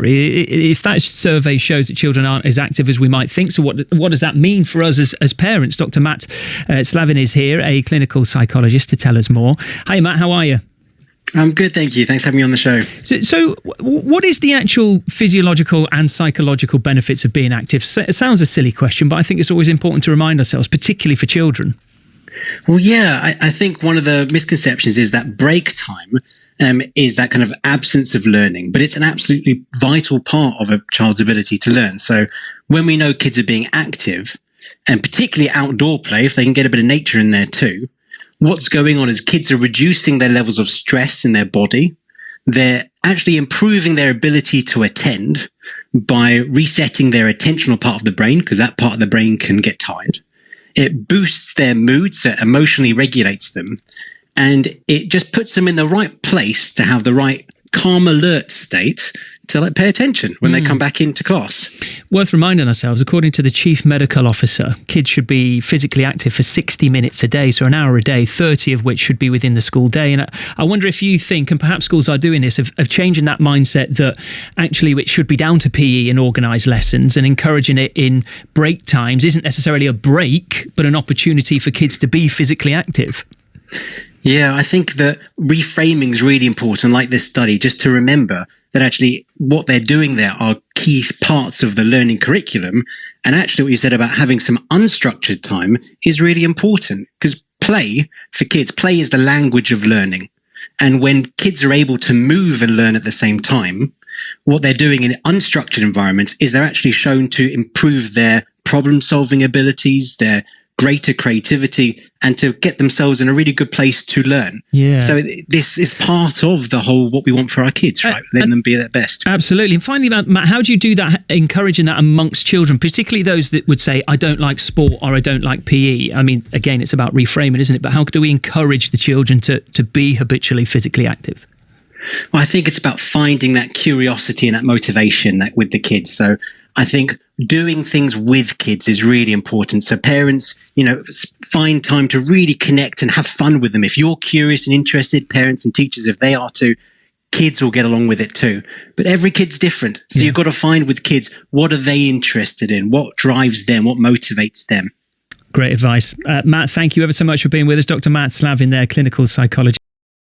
If that survey shows that children aren't as active as we might think, so what does that mean for us as parents? Dr. Matt Slavin is here, a clinical psychologist, to tell us more. Hi, Matt, how are you? I'm good, thank you. Thanks for having me on the show. So what is the actual physiological and psychological benefits of being active? It sounds a silly question, but I think it's always important to remind ourselves, particularly for children. Well, yeah, I think one of the misconceptions is that break time is that kind of absence of learning, but it's an absolutely vital part of a child's ability to learn. So when we know kids are being active, and particularly outdoor play, if they can get a bit of nature in there too, what's going on is kids are reducing their levels of stress in their body. They're actually improving their ability to attend by resetting their attentional part of the brain, because that part of the brain can get tired. It boosts their mood, so it emotionally regulates them. And it just puts them in the right place to have the right calm alert state to pay attention when they come back into class. Worth reminding ourselves, according to the chief medical officer, kids should be physically active for 60 minutes a day, so an hour a day, 30 of which should be within the school day. And I wonder if you think, and perhaps schools are doing this, of changing that mindset that actually it should be down to PE and organised lessons, and encouraging it in break times isn't necessarily a break, but an opportunity for kids to be physically active. Yeah, I think that reframing is really important, like this study, just to remember that actually what they're doing there are key parts of the learning curriculum. And actually what you said about having some unstructured time is really important, because play is the language of learning. And when kids are able to move and learn at the same time, what they're doing in unstructured environments is they're actually shown to improve their problem-solving abilities, their greater creativity, and to get themselves in a really good place to learn. Yeah. So this is part of the whole what we want for our kids, right? Letting them be their best. Absolutely. And finally, Matt, how do you do that, encouraging that amongst children, particularly those that would say, I don't like sport or I don't like PE? I mean, again, it's about reframing, isn't it? But how do we encourage the children to be habitually physically active? Well, I think it's about finding that curiosity and that motivation with the kids. So I think doing things with kids is really important. So parents, find time to really connect and have fun with them. If you're curious and interested, parents and teachers, if they are too, kids will get along with it too. But every kid's different. So you've got to find with kids, what are they interested in? What drives them? What motivates them? Great advice. Matt, thank you ever so much for being with us. Dr. Matt Slavin there, clinical psychologist.